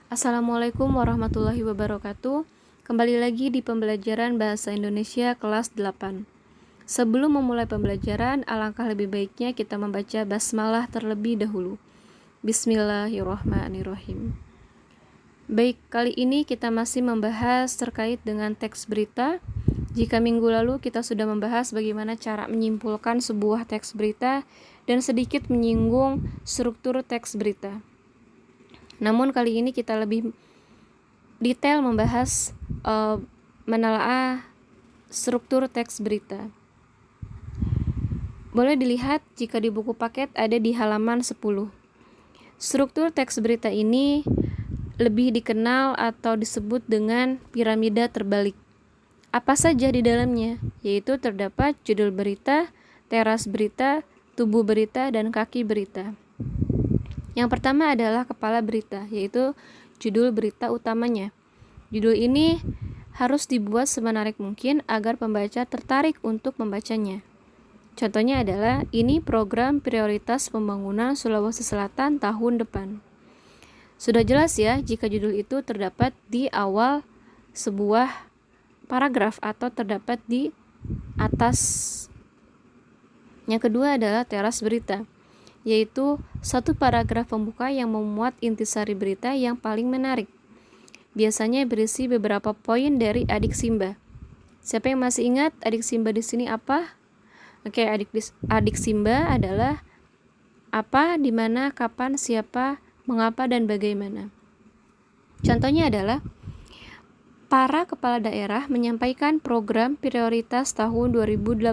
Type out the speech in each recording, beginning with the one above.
Assalamualaikum warahmatullahi wabarakatuh. Kembali lagi di pembelajaran Bahasa Indonesia kelas 8. Sebelum memulai pembelajaran, alangkah lebih baiknya kita membaca basmalah terlebih dahulu. Bismillahirrahmanirrahim. Baik, kali ini kita masih membahas terkait dengan teks berita. Jika minggu lalu kita sudah membahas bagaimana cara menyimpulkan sebuah teks berita dan sedikit menyinggung struktur teks berita. Namun kali ini kita lebih detail membahas menelaah struktur teks berita. Boleh dilihat jika di buku paket ada di halaman 10. Struktur teks berita ini lebih dikenal atau disebut dengan piramida terbalik. Apa saja di dalamnya? Yaitu terdapat judul berita, teras berita, tubuh berita, dan kaki berita. Yang pertama adalah kepala berita, yaitu judul berita utamanya. Judul ini harus dibuat semenarik mungkin agar pembaca tertarik untuk membacanya. Contohnya adalah, ini program prioritas pembangunan Sulawesi Selatan tahun depan. Sudah jelas ya jika judul itu terdapat di awal sebuah paragraf atau terdapat di atas. Yang kedua adalah teras berita, yaitu satu paragraf pembuka yang memuat intisari berita yang paling menarik. Biasanya berisi beberapa poin dari Adik Simba. Siapa yang masih ingat Adik Simba di sini apa? Oke, Adik Simba adalah apa, di mana, kapan, siapa, mengapa, dan bagaimana. Contohnya adalah, para kepala daerah menyampaikan program prioritas tahun 2018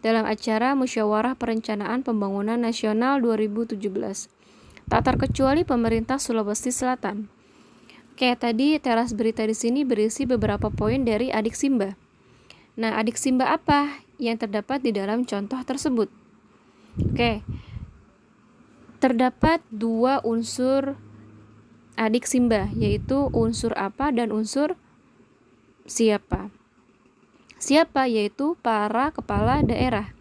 dalam acara Musyawarah Perencanaan Pembangunan Nasional 2017. Tak terkecuali pemerintah Sulawesi Selatan. Kayak tadi, teras berita di sini berisi beberapa poin dari Adik Simba. Nah, Adik Simba apa yang terdapat di dalam contoh tersebut? Oke, terdapat dua unsur Adik Simba, yaitu unsur apa dan unsur siapa. Siapa, yaitu para kepala daerah.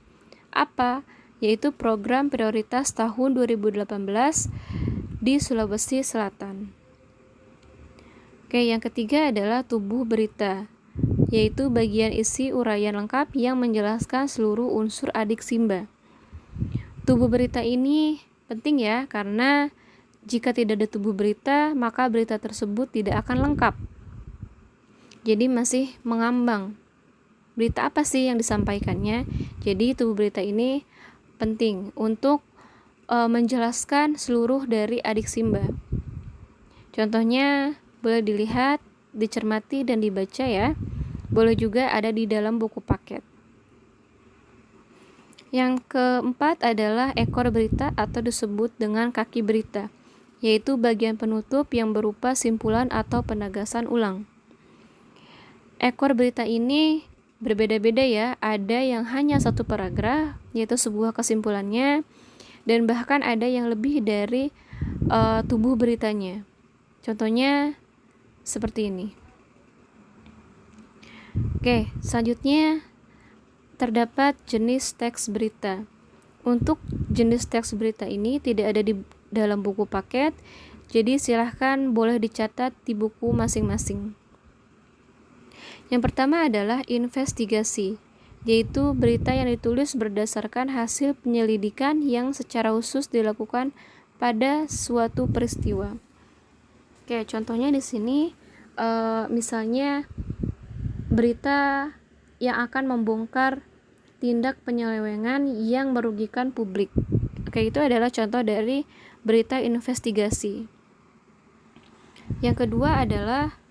Apa, yaitu program prioritas tahun 2018 di Sulawesi Selatan. Oke, yang ketiga adalah tubuh berita, yaitu bagian isi uraian lengkap yang menjelaskan seluruh unsur Adik Simba. Tubuh berita ini penting ya, karena jika tidak ada tubuh berita, maka berita tersebut tidak akan lengkap. Jadi masih mengambang. Berita apa sih yang disampaikannya? Jadi tubuh berita ini penting untuk menjelaskan seluruh dari Adik Simba. Contohnya boleh dilihat, dicermati, dan dibaca ya. Boleh juga ada di dalam buku paket. Yang keempat adalah ekor berita atau disebut dengan kaki berita, yaitu bagian penutup yang berupa simpulan atau penegasan ulang. Ekor berita ini berbeda-beda ya, ada yang hanya satu paragraf, yaitu sebuah kesimpulannya, dan bahkan ada yang lebih dari tubuh beritanya. Contohnya seperti ini. Oke, selanjutnya terdapat jenis teks berita. Untuk jenis teks berita ini tidak ada di dalam buku paket, jadi silahkan boleh dicatat di buku masing-masing. Yang pertama adalah investigasi, yaitu berita yang ditulis berdasarkan hasil penyelidikan yang secara khusus dilakukan pada suatu peristiwa. Oke, contohnya di sini misalnya berita yang akan membongkar tindak penyelewengan yang merugikan publik. Oke, itu adalah contoh dari berita investigasi. Yang kedua adalah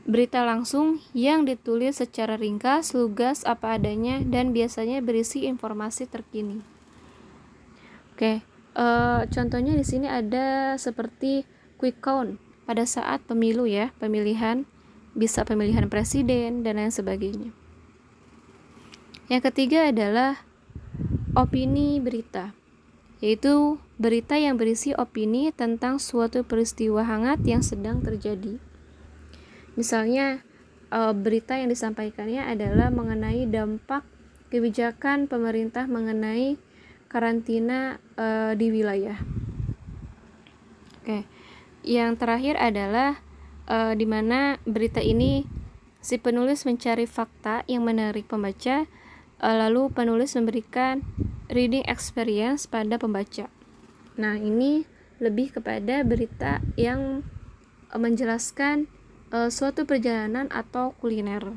berita langsung yang ditulis secara ringkas, lugas, apa adanya, dan biasanya berisi informasi terkini. Oke, contohnya di sini ada seperti quick count pada saat pemilu ya, pemilihan, bisa pemilihan presiden dan lain sebagainya. Yang ketiga adalah opini berita, yaitu berita yang berisi opini tentang suatu peristiwa hangat yang sedang terjadi. Misalnya berita yang disampaikannya adalah mengenai dampak kebijakan pemerintah mengenai karantina di wilayah. Oke. Yang terakhir adalah di mana berita ini si penulis mencari fakta yang menarik pembaca, lalu penulis memberikan reading experience pada pembaca. Nah, ini lebih kepada berita yang menjelaskan suatu perjalanan atau kuliner.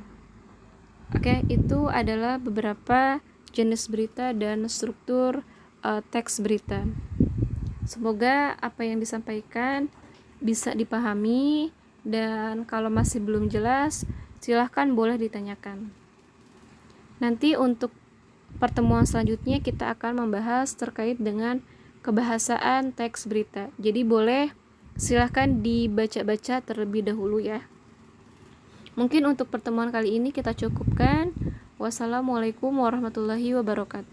Oke, itu adalah beberapa jenis berita dan struktur teks berita. Semoga apa yang disampaikan bisa dipahami, dan kalau masih belum jelas, silahkan boleh ditanyakan. Nanti untuk pertemuan selanjutnya kita akan membahas terkait dengan kebahasaan teks berita. Jadi boleh silahkan dibaca-baca terlebih dahulu ya. Mungkin untuk pertemuan kali ini kita cukupkan. Wassalamualaikum warahmatullahi wabarakatuh.